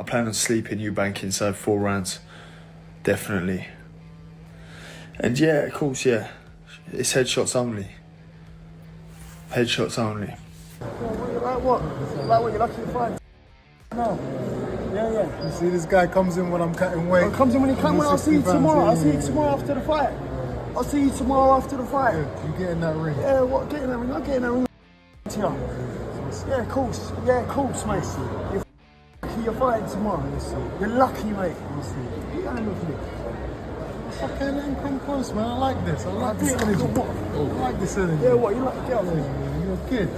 plan on sleeping Eubank inside 4 rounds. Definitely. And yeah, of course, yeah. It's headshots only. Headshots only. Like what? Like what? You're lucky to fight? No. Yeah. You see, this guy comes in when I'm cutting weight. Oh, comes in when he comes. I'll see you tomorrow. I'll see you tomorrow after the fight. I'll see you tomorrow after the fight. Yeah, you get in that ring. Yeah, what? Get in that ring. I'll get in that ring. Yeah, of course. Yeah, of course, mate. You're lucky you're fighting tomorrow. You're lucky, mate. Stand with me. Okay, let him come close, man. I like this. I like this energy. I like this energy. Yeah, what? You like the girl? You're a kid.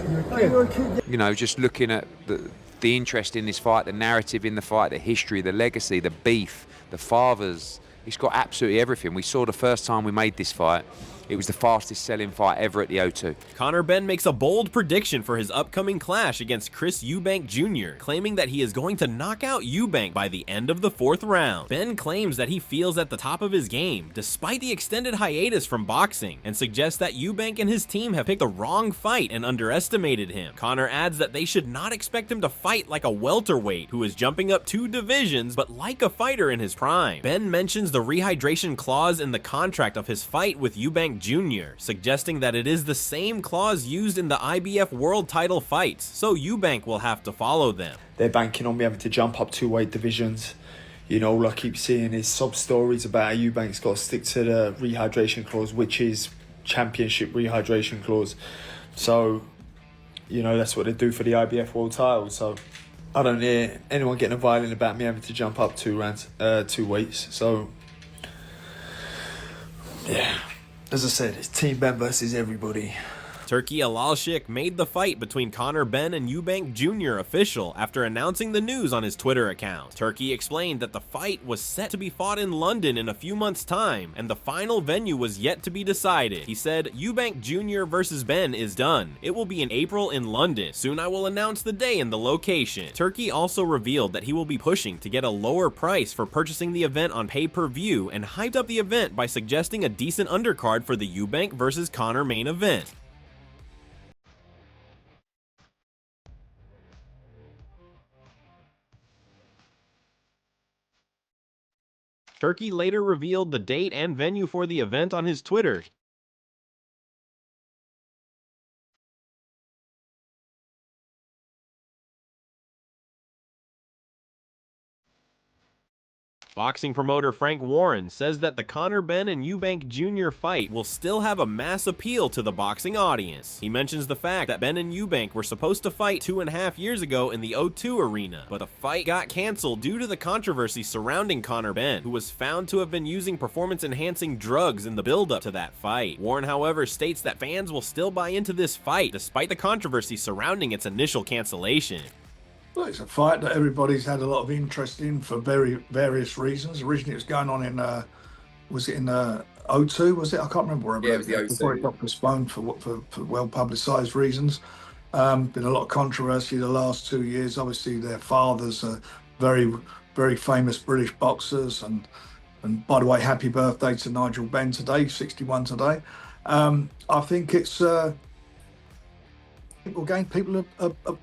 You're a kid. You know, just looking at the interest in this fight, the narrative in the fight, the history, the legacy, the beef, the fathers. He's got absolutely everything. We saw the first time we made this fight, it was the fastest selling fight ever at the O2. Conor Benn makes a bold prediction for his upcoming clash against Chris Eubank Jr., claiming that he is going to knock out Eubank by the end of the 4th round. Benn claims that he feels at the top of his game, despite the extended hiatus from boxing, and suggests that Eubank and his team have picked the wrong fight and underestimated him. Conor adds that they should not expect him to fight like a welterweight who is jumping up 2 divisions, but like a fighter in his prime. Benn mentions the rehydration clause in the contract of his fight with Eubank Jr., suggesting that it is the same clause used in the IBF world title fights, so Eubank will have to follow them. They're banking on me having to jump up 2 weight divisions. You know, all I keep seeing is sob stories about how Eubank's got to stick to the rehydration clause, which is championship rehydration clause. So, you know, that's what they do for the IBF world title. So I don't hear anyone getting violent about me having to jump up 2 weights. So, yeah. As I said, it's Team Ben versus everybody. Turki Alalshik made the fight between Conor Benn and Eubank Jr. official after announcing the news on his Twitter account. Turki explained that the fight was set to be fought in London in a few months' time, and the final venue was yet to be decided. He said, "Eubank Jr. versus Benn is done. It will be in April in London. Soon I will announce the day and the location." Turki also revealed that he will be pushing to get a lower price for purchasing the event on pay-per-view, and hyped up the event by suggesting a decent undercard for the Eubank versus Conor main event. Turki later revealed the date and venue for the event on his Twitter. Boxing promoter Frank Warren says that the Conor Benn and Eubank Jr. fight will still have a mass appeal to the boxing audience. He mentions the fact that Benn and Eubank were supposed to fight 2.5 years ago in the O2 arena, but the fight got cancelled due to the controversy surrounding Conor Benn, who was found to have been using performance-enhancing drugs in the build-up to that fight. Warren, however, states that fans will still buy into this fight despite the controversy surrounding its initial cancellation. Well, it's a fight that everybody's had a lot of interest in for various reasons. Originally, it was going on in, was it in O2? Was it? I can't remember where it was. Yeah, it was the O2. Before it got postponed for well-publicised reasons. Been a lot of controversy the last 2 years. Obviously, their fathers are very, very famous British boxers. And by the way, happy birthday to Nigel Benn today, 61 today. I think it's... people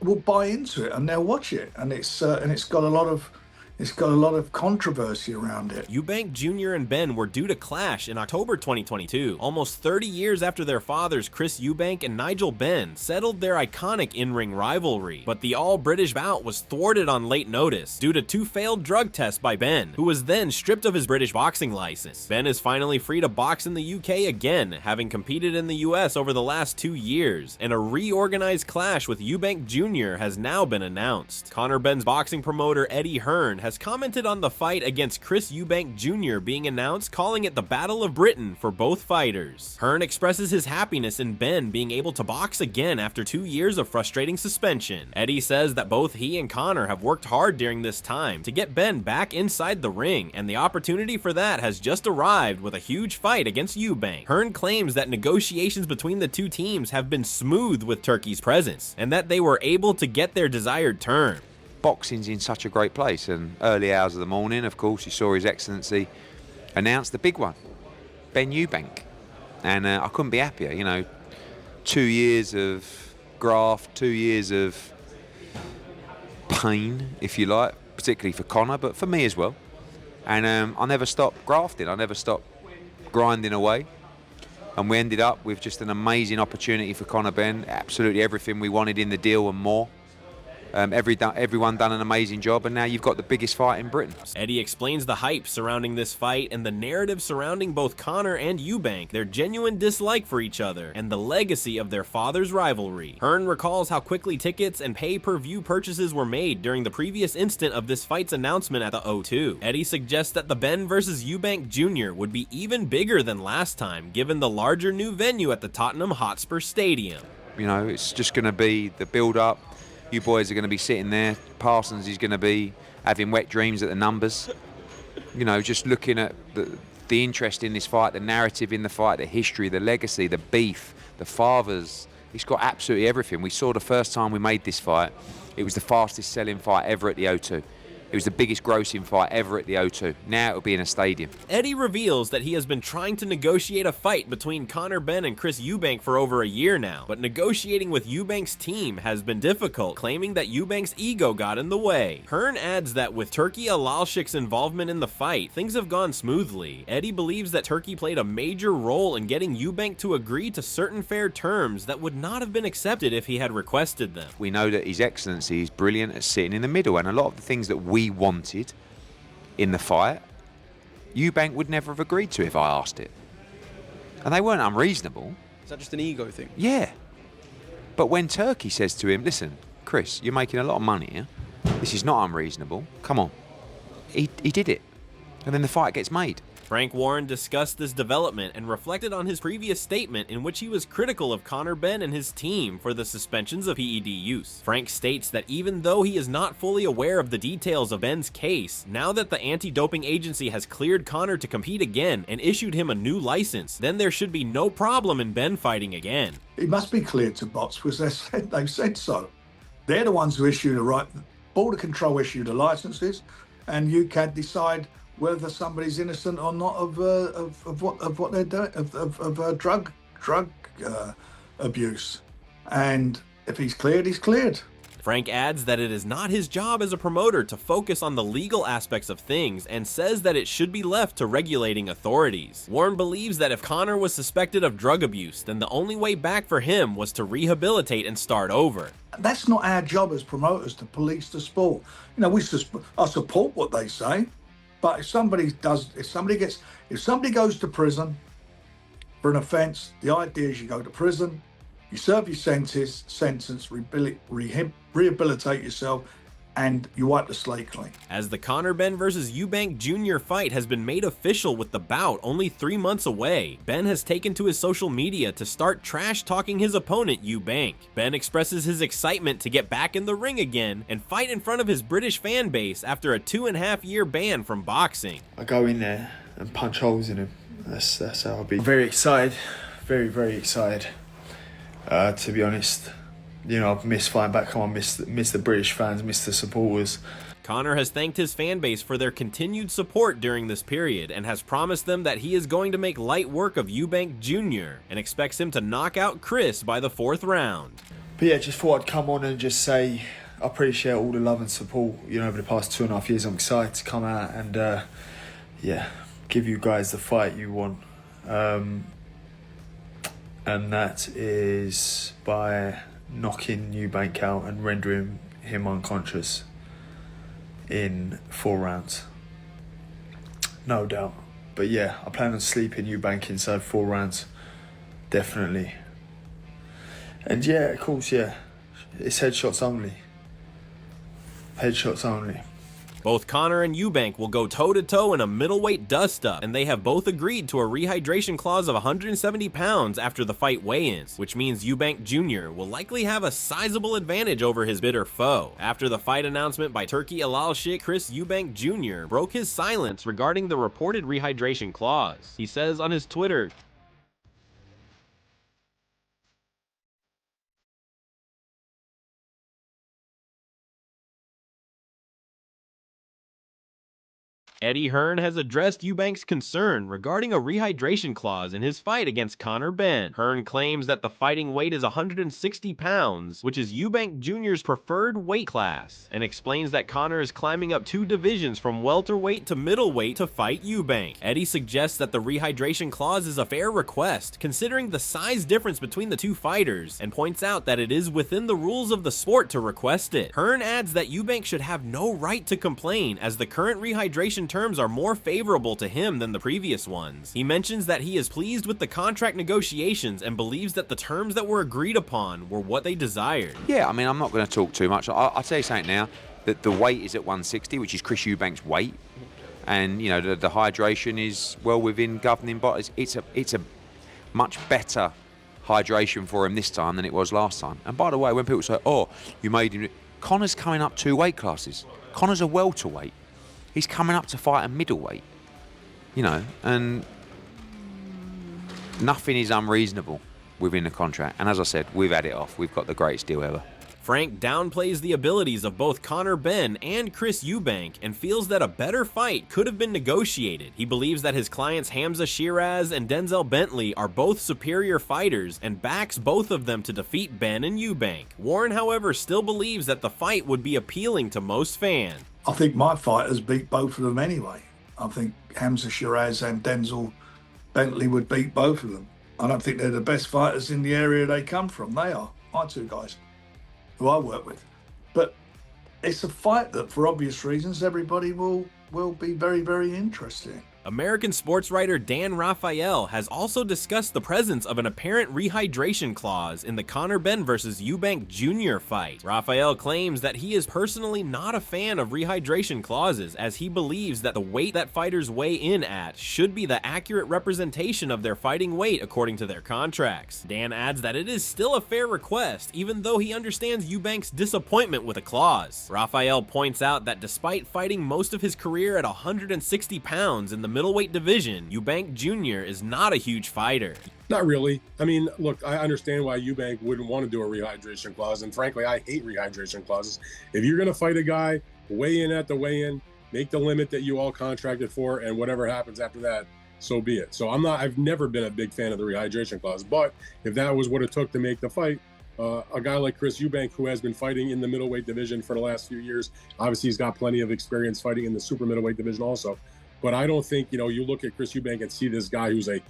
will buy into it and they'll watch it, and it's got a lot of controversy around it. Eubank Jr. and Benn were due to clash in October 2022, almost 30 years after their fathers Chris Eubank and Nigel Benn settled their iconic in-ring rivalry. But the all-British bout was thwarted on late notice due to 2 failed drug tests by Benn, who was then stripped of his British boxing license. Benn is finally free to box in the UK again, having competed in the US over the last 2 years, and a reorganized clash with Eubank Jr. has now been announced. Conor Benn's boxing promoter Eddie Hearn has commented on the fight against Chris Eubank Jr. being announced, calling it the Battle of Britain for both fighters. Hearn expresses his happiness in Benn being able to box again after 2 years of frustrating suspension. Eddie says that both he and Conor have worked hard during this time to get Benn back inside the ring, and the opportunity for that has just arrived with a huge fight against Eubank. Hearn claims that negotiations between the 2 teams have been smooth with Turki's presence, and that they were able to get their desired term. Boxing's in such a great place, and early hours of the morning, of course, you saw His Excellency announce the big one, Ben Eubank, and I couldn't be happier. You know, 2 years of graft, 2 years of pain, if you like, particularly for Conor, but for me as well. And I never stopped grafting. I never stopped grinding away. And we ended up with just an amazing opportunity for Conor Benn. Absolutely everything we wanted in the deal and more. Everyone done an amazing job, and now you've got the biggest fight in Britain. Eddie explains the hype surrounding this fight and the narrative surrounding both Conor and Eubank, their genuine dislike for each other, and the legacy of their father's rivalry. Hearn recalls how quickly tickets and pay-per-view purchases were made during the previous instant of this fight's announcement at the O2. Eddie suggests that the Benn vs. Eubank Jr. would be even bigger than last time, given the larger new venue at the Tottenham Hotspur Stadium. You know, it's just going to be the build-up. You boys are going to be sitting there. Parsons is going to be having wet dreams at the numbers. You know, just looking at the interest in this fight, the narrative in the fight, the history, the legacy, the beef, the fathers. He's got absolutely everything. We saw the first time we made this fight, it was the fastest selling fight ever at the O2. It was the biggest grossing fight ever at the O2. Now it'll be in a stadium. Eddie reveals that he has been trying to negotiate a fight between Conor Benn and Chris Eubank for over a year now, but negotiating with Eubank's team has been difficult, claiming that Eubank's ego got in the way. Hearn adds that with Turki Alalshik's involvement in the fight, things have gone smoothly. Eddie believes that Turki played a major role in getting Eubank to agree to certain fair terms that would not have been accepted if he had requested them. We know that His Excellency is brilliant at sitting in the middle, and a lot of the things that we wanted in the fight, Eubank would never have agreed to if I asked it. And they weren't unreasonable. Is that just an ego thing? Yeah. But when Turki says to him, listen, Chris, you're making a lot of money here. This is not unreasonable. Come on. He did it. And then the fight gets made. Frank Warren discussed this development and reflected on his previous statement in which he was critical of Conor Benn and his team for the suspensions of PED use. Frank states that even though he is not fully aware of the details of Benn's case, now that the anti-doping agency has cleared Conor to compete again and issued him a new license, then there should be no problem in Benn fighting again. It must be cleared to box because they've said so. They're the ones who issue the right, Border Control issue the licenses, and you can decide whether somebody's innocent or not of what they're doing, of drug abuse. And if he's cleared, he's cleared. Frank adds that it is not his job as a promoter to focus on the legal aspects of things and says that it should be left to regulating authorities. Warren believes that if Conor was suspected of drug abuse, then the only way back for him was to rehabilitate and start over. That's not our job as promoters to police the sport. You know, I support what they say. But if somebody goes to prison for an offence, the idea is you go to prison, you serve your sentence, rehabilitate yourself, and you wipe the slate clean. As the Conor Benn vs. Eubank Jr. fight has been made official with the bout only 3 months away, Benn has taken to his social media to start trash-talking his opponent Eubank. Benn expresses his excitement to get back in the ring again and fight in front of his British fan base after a 2.5-year ban from boxing. I go in there and punch holes in him. That's how I'll be. Very excited, very, very excited, to be honest. You know, I've missed fighting back home, miss the British fans, miss the supporters. Conor has thanked his fan base for their continued support during this period and has promised them that he is going to make light work of Eubank Jr. and expects him to knock out Chris by the 4th round. But yeah, just thought I'd come on and just say I appreciate all the love and support, you know, over the past 2.5 years. I'm excited to come out and, yeah, give you guys the fight you want. And that is by knocking Eubank out and rendering him unconscious in 4 rounds. No doubt. But yeah, I plan on sleeping Eubank inside 4 rounds. Definitely. And yeah, of course, yeah. It's headshots only. Headshots only. Both Conor and Eubank will go toe-to-toe in a middleweight dust-up, and they have both agreed to a rehydration clause of 170 pounds after the fight weigh-ins, which means Eubank Jr. will likely have a sizable advantage over his bitter foe. After the fight announcement by Turki Alalshik, Chris Eubank Jr. broke his silence regarding the reported rehydration clause. He says on his Twitter, Eddie Hearn has addressed Eubank's concern regarding a rehydration clause in his fight against Conor Benn. Hearn claims that the fighting weight is 160 pounds, which is Eubank Jr.'s preferred weight class, and explains that Conor is climbing up 2 divisions from welterweight to middleweight to fight Eubank. Eddie suggests that the rehydration clause is a fair request, considering the size difference between the two fighters, and points out that it is within the rules of the sport to request it. Hearn adds that Eubank should have no right to complain, as the current rehydration terms are more favorable to him than the previous ones. He mentions that he is pleased with the contract negotiations and believes that the terms that were agreed upon were what they desired. Yeah, I mean, I'm not going to talk too much. I'll tell you something now, that the weight is at 160, which is Chris Eubank's weight, and you know the hydration is well within governing bodies. It's a much better hydration for him this time than it was last time. And by the way, when people say, "Oh, you made him," Conor's coming up 2 weight classes. Conor's a welterweight. He's coming up to fight a middleweight, you know, and nothing is unreasonable within the contract. And as I said, we've had it off. We've got the greatest deal ever. Frank downplays the abilities of both Conor Benn and Chris Eubank and feels that a better fight could have been negotiated. He believes that his clients Hamza Shiraz and Denzel Bentley are both superior fighters and backs both of them to defeat Benn and Eubank. Warren, however, still believes that the fight would be appealing to most fans. I think my fighters beat both of them anyway. I think Hamza Shiraz and Denzel Bentley would beat both of them. I don't think they're the best fighters in the area they come from. They are, my 2 guys who I work with. But it's a fight that, for obvious reasons, everybody will be very, very interested in. American sports writer Dan Raphael has also discussed the presence of an apparent rehydration clause in the Conor Benn vs. Eubank Jr. fight. Raphael claims that he is personally not a fan of rehydration clauses, as he believes that the weight that fighters weigh in at should be the accurate representation of their fighting weight according to their contracts. Dan adds that it is still a fair request, even though he understands Eubank's disappointment with a clause. Raphael points out that despite fighting most of his career at 160 pounds in the middleweight division, Eubank Jr. is not a huge fighter. Not really. I mean, look, I understand why Eubank wouldn't want to do a rehydration clause, and frankly, I hate rehydration clauses. If you're going to fight a guy, weigh in at the weigh-in, make the limit that you all contracted for, and whatever happens after that, so be it. So I've never been a big fan of the rehydration clause, but if that was what it took to make the fight, a guy like Chris Eubank, who has been fighting in the middleweight division for the last few years, obviously he's got plenty of experience fighting in the super middleweight division also. But I don't think, you look at Chris Eubank and see this guy who's a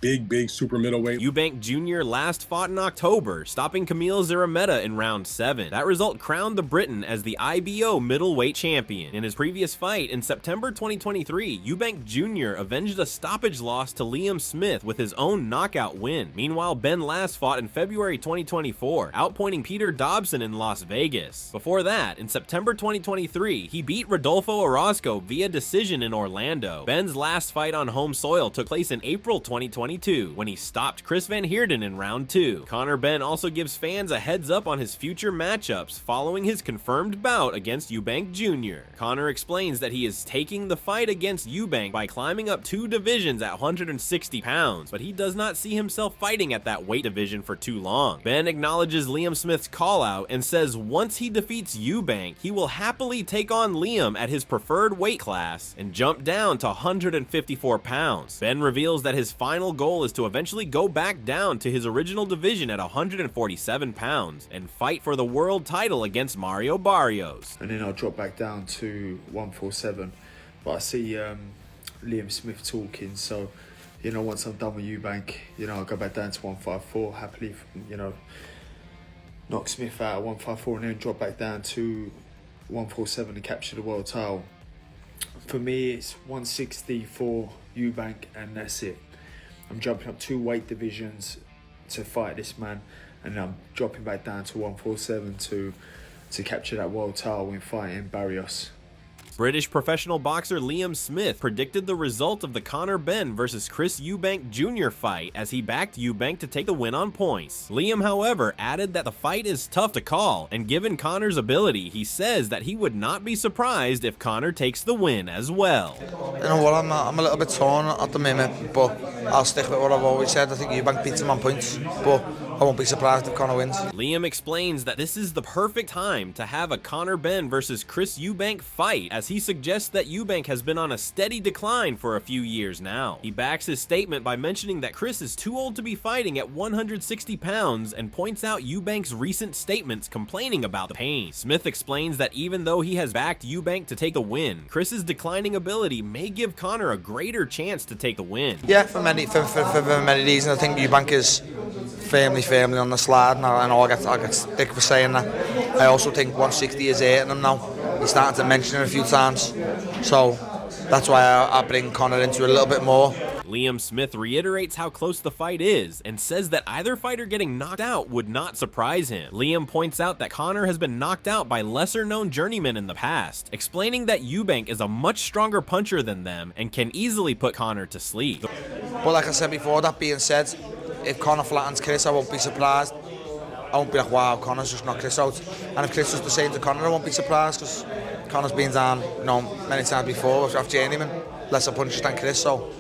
big super middleweight. Eubank Jr. last fought in October, stopping Kamil Zirameta in round 7. That result crowned the Briton as the IBO middleweight champion. In his previous fight in September 2023, Eubank Jr. avenged a stoppage loss to Liam Smith with his own knockout win. Meanwhile, Benn last fought in February 2024, outpointing Peter Dobson in Las Vegas. Before that, in September 2023, he beat Rodolfo Orozco via decision in Orlando. Benn's last fight on home soil took place in April 2022, when he stopped Chris Van Heerden in round 2. Conor Benn also gives fans a heads up on his future matchups following his confirmed bout against Eubank Jr. Conor explains that he is taking the fight against Eubank by climbing up 2 divisions at 160 pounds, but he does not see himself fighting at that weight division for too long. Benn acknowledges Liam Smith's call out and says once he defeats Eubank, he will happily take on Liam at his preferred weight class and jump down to 154 pounds. Benn reveals that his final goal is to eventually go back down to his original division at 147 pounds and fight for the world title against Mario Barrios. And then I'll drop back down to 147. But I see Liam Smith talking, so once I'm done with Eubank, I'll go back down to 154 happily, knock Smith out at 154 and then drop back down to 147 and capture the world title. For me, it's 160 for Eubank and that's it. I'm jumping up 2 weight divisions to fight this man, and I'm dropping back down to 147 to capture that world title when fighting Barrios. British professional boxer Liam Smith predicted the result of the Conor Benn vs. Chris Eubank Jr. fight as he backed Eubank to take the win on points. Liam, however, added that the fight is tough to call, and given Conor's ability, he says that he would not be surprised if Conor takes the win as well. You know what, I'm a little bit torn at the moment, but I'll stick with what I've always said. I think Eubank beats him on points, but I won't be surprised if Conor wins. Liam explains that this is the perfect time to have a Conor Benn versus Chris Eubank fight, as he suggests that Eubank has been on a steady decline for a few years now. He backs his statement by mentioning that Chris is too old to be fighting at 160 pounds and points out Eubank's recent statements complaining about the pain. Smith explains that even though he has backed Eubank to take the win, Chris's declining ability may give Conor a greater chance to take the win. Yeah, for many reasons. I think Eubank is firmly on the slide, and I know I get stick for saying that. I also think 160 is hurting him now. He's starting to mention it a few times, so that's why I bring Conor into it a little bit more. Liam Smith reiterates how close the fight is and says that either fighter getting knocked out would not surprise him. Liam points out that Conor has been knocked out by lesser-known journeymen in the past, explaining that Eubank is a much stronger puncher than them and can easily put Conor to sleep. But like I said before, that being said, if Conor flattens Chris, I won't be surprised. I won't be like, wow, Conor's just knocked Chris out. And if Chris was the same to Conor, I won't be surprised, because Conor's been down, many times before off journeyman, lesser punches than Chris, so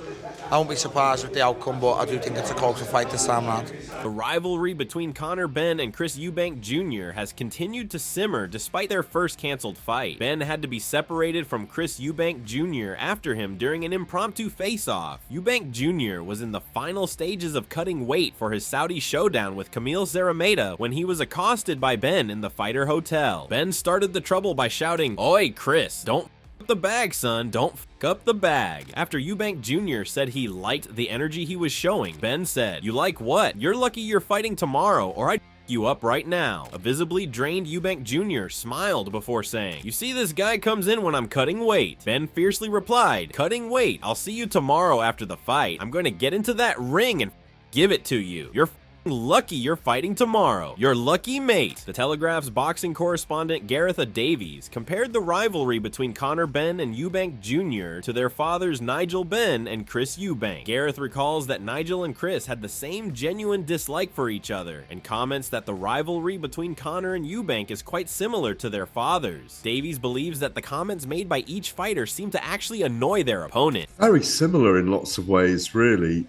I won't be surprised with the outcome, but I do think it's a closer fight this time around. The rivalry between Conor Benn and Chris Eubank Jr. has continued to simmer despite their first canceled fight. Benn had to be separated from Chris Eubank Jr. after him during an impromptu face-off. Eubank Jr. was in the final stages of cutting weight for his Saudi showdown with Kamil Zerameda when he was accosted by Benn in the Fighter Hotel. Benn started the trouble by shouting, "Oi, Chris, don't f up the bag, son, don't f up the bag." After Eubank Jr. said he liked the energy he was showing, Benn said, "You like what? You're lucky you're fighting tomorrow, or I'd f you up right now." A visibly drained Eubank Jr. smiled before saying, "You see, this guy comes in when I'm cutting weight." Benn fiercely replied, "Cutting weight? I'll see you tomorrow after the fight. I'm going to get into that ring and give it to you. You're lucky you're fighting tomorrow. You're lucky, mate." The Telegraph's boxing correspondent Gareth Davies compared the rivalry between Conor Benn and Eubank Jr. to their fathers Nigel Benn and Chris Eubank. Gareth recalls that Nigel and Chris had the same genuine dislike for each other, and comments that the rivalry between Conor and Eubank is quite similar to their fathers. Davies believes that the comments made by each fighter seem to actually annoy their opponent. Very similar in lots of ways, really.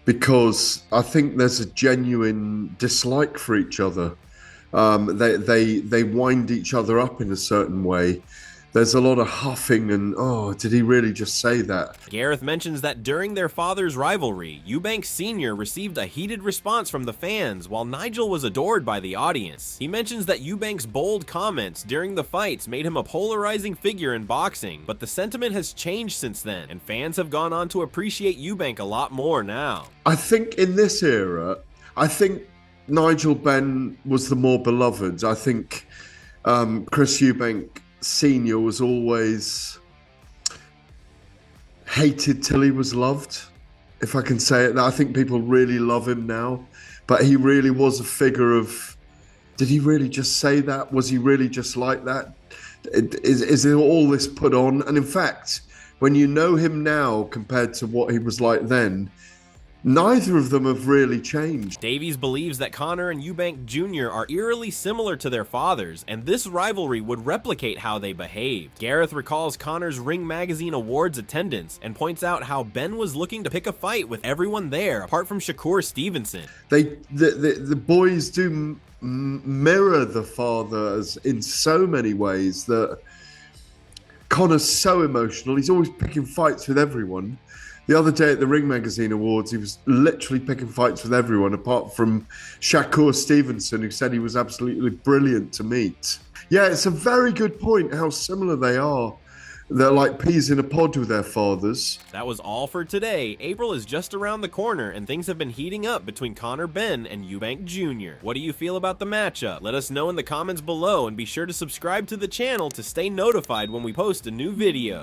Because I think there's a genuine dislike for each other. They wind each other up in a certain way. There's a lot of huffing and, oh, did he really just say that? Gareth mentions that during their father's rivalry, Eubank Sr. received a heated response from the fans, while Nigel was adored by the audience. He mentions that Eubank's bold comments during the fights made him a polarizing figure in boxing, but the sentiment has changed since then, and fans have gone on to appreciate Eubank a lot more now. I think in this era, I think Nigel Benn was the more beloved. I think Chris Eubank Senior was always hated till he was loved, if I can say it. I think people really love him now, but he really was a figure of, did he really just say that? Was he really just like that? Is there all this put on? And in fact, when you know him now compared to what he was like then, neither of them have really changed. Davies believes that Conor and Eubank Jr. are eerily similar to their fathers, and this rivalry would replicate how they behaved. Gareth recalls Conor's Ring Magazine Awards attendance and points out how Benn was looking to pick a fight with everyone there, apart from Shakur Stevenson. The boys do mirror the fathers in so many ways that Conor's so emotional. He's always picking fights with everyone. The other day at the Ring Magazine Awards, he was literally picking fights with everyone, apart from Shakur Stevenson, who said he was absolutely brilliant to meet. Yeah, it's a very good point how similar they are. They're like peas in a pod with their fathers. That was all for today. April is just around the corner, and things have been heating up between Conor Benn and Eubank Jr. What do you feel about the matchup? Let us know in the comments below, and be sure to subscribe to the channel to stay notified when we post a new video.